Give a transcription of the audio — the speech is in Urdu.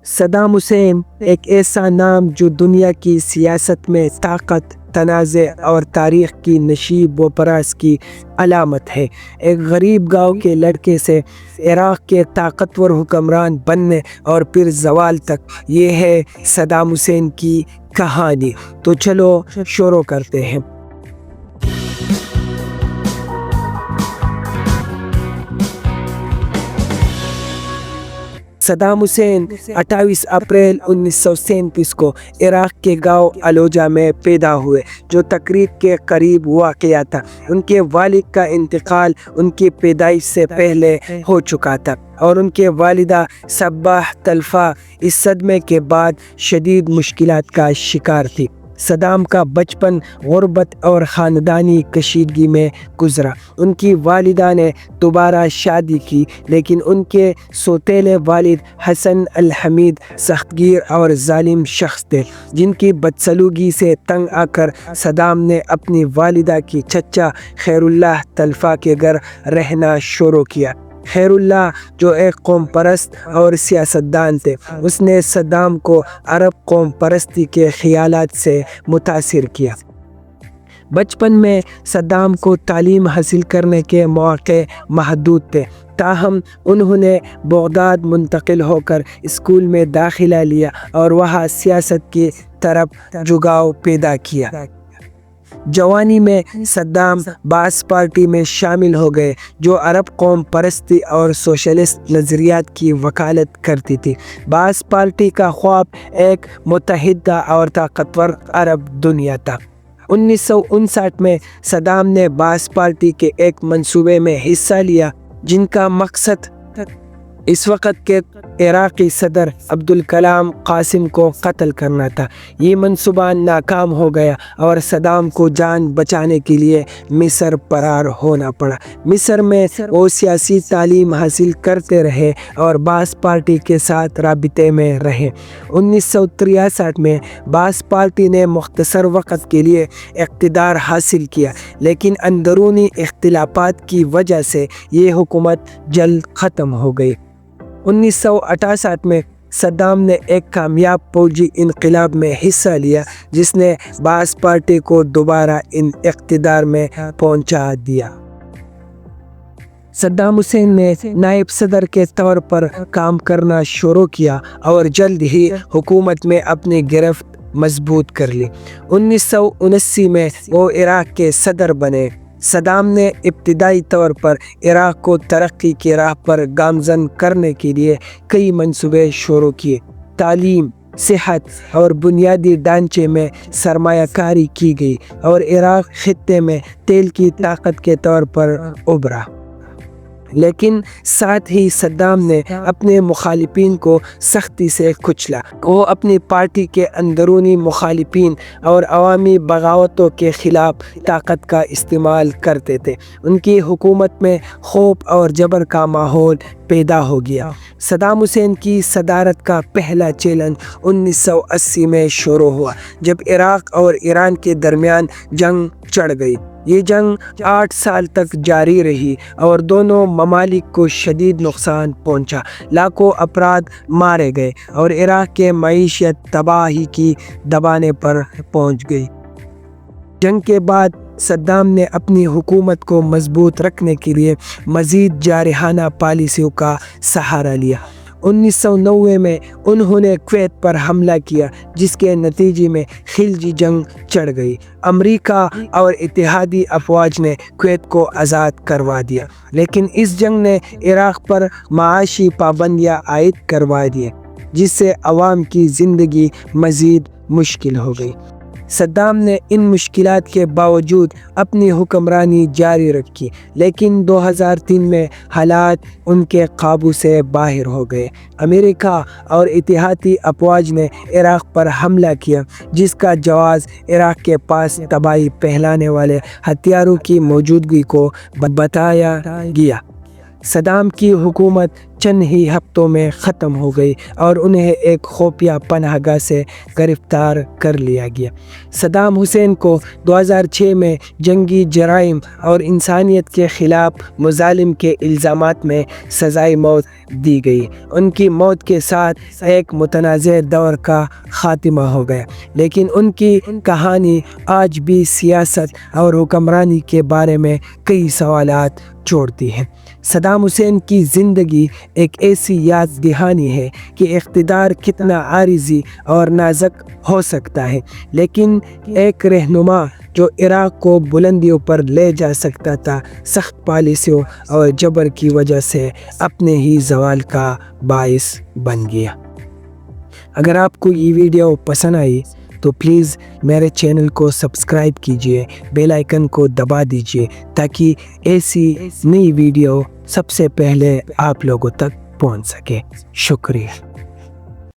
صدام حسین ایک ایسا نام جو دنیا کی سیاست میں طاقت، تنازع اور تاریخ کی نشیب و فراز کی علامت ہے۔ ایک غریب گاؤں کے لڑکے سے عراق کے طاقتور حکمران بننے اور پھر زوال تک، یہ ہے صدام حسین کی کہانی۔ تو چلو شروع کرتے ہیں۔ صدام حسین 28 اپریل 1937 کو عراق کے گاؤں الوجا میں پیدا ہوئے، جو تکریت کے قریب واقع تھا۔ ان کے والد کا انتقال ان کی پیدائش سے پہلے ہو چکا تھا اور ان کے والدہ صباح طلفہ اس صدمے کے بعد شدید مشکلات کا شکار تھی۔ صدام کا بچپن غربت اور خاندانی کشیدگی میں گزرا۔ ان کی والدہ نے دوبارہ شادی کی، لیکن ان کے سوتیلے والد حسن الحمید سخت گیر اور ظالم شخص تھے، جن کی بدسلوکی سے تنگ آ کر صدام نے اپنی والدہ کی چچا خیر اللہ طلفہ کے گھر رہنا شروع کیا۔ خیر اللہ، جو ایک قوم پرست اور سیاستدان تھے، اس نے صدام کو عرب قوم پرستی کے خیالات سے متاثر کیا۔ بچپن میں صدام کو تعلیم حاصل کرنے کے مواقع محدود تھے، تاہم انہوں نے بغداد منتقل ہو کر اسکول میں داخلہ لیا اور وہاں سیاست کی طرف جھکاؤ پیدا کیا۔ جوانی میں صدام باعث پارٹی میں شامل ہو گئے، جو عرب قوم پرستی اور سوشلسٹ نظریات کی وکالت کرتی تھی۔ باعث پارٹی کا خواب ایک متحدہ اور طاقتور عرب دنیا تھا۔ 1959 میں صدام نے باعث پارٹی کے ایک منصوبے میں حصہ لیا، جن کا مقصد اس وقت کے عراقی صدر عبدالکلام قاسم کو قتل کرنا تھا۔ یہ منصوبہ ناکام ہو گیا اور صدام کو جان بچانے کے لیے مصر فرار ہونا پڑا۔ مصر میں وہ سیاسی تعلیم حاصل کرتے رہے اور باعث پارٹی کے ساتھ رابطے میں رہے۔ 1963 میں باعث پارٹی نے مختصر وقت کے لیے اقتدار حاصل کیا، لیکن اندرونی اختلافات کی وجہ سے یہ حکومت جلد ختم ہو گئی۔ 1968 میں صدام نے ایک کامیاب فوجی انقلاب میں حصہ لیا، جس نے باعث پارٹی کو دوبارہ اقتدار میں پہنچا دیا۔ صدام حسین نے نائب صدر کے طور پر کام کرنا شروع کیا اور جلد ہی حکومت میں اپنی گرفت مضبوط کر لی۔ 1979 میں وہ عراق کے صدر بنے۔ صدام نے ابتدائی طور پر عراق کو ترقی کی راہ پر گامزن کرنے کے لیے کئی منصوبے شروع کیے۔ تعلیم، صحت اور بنیادی ڈھانچے میں سرمایہ کاری کی گئی اور عراق خطے میں تیل کی طاقت کے طور پر ابھرا۔ لیکن ساتھ ہی صدام نے اپنے مخالفین کو سختی سے کچلا۔ وہ اپنی پارٹی کے اندرونی مخالفین اور عوامی بغاوتوں کے خلاف طاقت کا استعمال کرتے تھے۔ ان کی حکومت میں خوف اور جبر کا ماحول پیدا ہو گیا۔ صدام حسین کی صدارت کا پہلا چیلنج 1980 میں شروع ہوا، جب عراق اور ایران کے درمیان جنگ چھڑ گئی۔ یہ جنگ 8 سال تک جاری رہی اور دونوں ممالک کو شدید نقصان پہنچا۔ لاکھوں افراد مارے گئے اور عراق کے معیشت تباہی کی دبانے پر پہنچ گئی۔ جنگ کے بعد صدام نے اپنی حکومت کو مضبوط رکھنے کے لیے مزید جارحانہ پالیسیوں کا سہارا لیا۔ 1990 میں انہوں نے کویت پر حملہ کیا، جس کے نتیجے میں خلیجی جنگ چھڑ گئی۔ امریکہ اور اتحادی افواج نے کویت کو آزاد کروا دیا، لیکن اس جنگ نے عراق پر معاشی پابندیاں عائد کروا دیں، جس سے عوام کی زندگی مزید مشکل ہو گئی۔ صدام نے ان مشکلات کے باوجود اپنی حکمرانی جاری رکھی، لیکن 2003 میں حالات ان کے قابو سے باہر ہو گئے۔ امریکہ اور اتحادی افواج نے عراق پر حملہ کیا، جس کا جواز عراق کے پاس تباہی پھیلانے والے ہتھیاروں کی موجودگی کو بتایا گیا۔ صدام کی حکومت چند ہی ہفتوں میں ختم ہو گئی اور انہیں ایک خفیہ پناہ گاہ سے گرفتار کر لیا گیا۔ صدام حسین کو 2006 میں جنگی جرائم اور انسانیت کے خلاف مظالم کے الزامات میں سزائے موت دی گئی۔ ان کی موت کے ساتھ ایک متنازع دور کا خاتمہ ہو گیا، لیکن ان کی کہانی آج بھی سیاست اور حکمرانی کے بارے میں کئی سوالات چھوڑتی ہے۔ صدام حسین کی زندگی ایک ایسی یاد دہانی ہے کہ اقتدار کتنا عارضی اور نازک ہو سکتا ہے، لیکن ایک رہنما جو عراق کو بلندیوں پر لے جا سکتا تھا، سخت پالیسیوں اور جبر کی وجہ سے اپنے ہی زوال کا باعث بن گیا۔ اگر آپ کو یہ ویڈیو پسند آئی تو پلیز میرے چینل کو سبسکرائب کیجئے، بیل آئیکن کو دبا دیجئے تاکہ ایسی نئی ویڈیو سب سے پہلے آپ لوگوں تک پہنچ سکے۔ شکریہ۔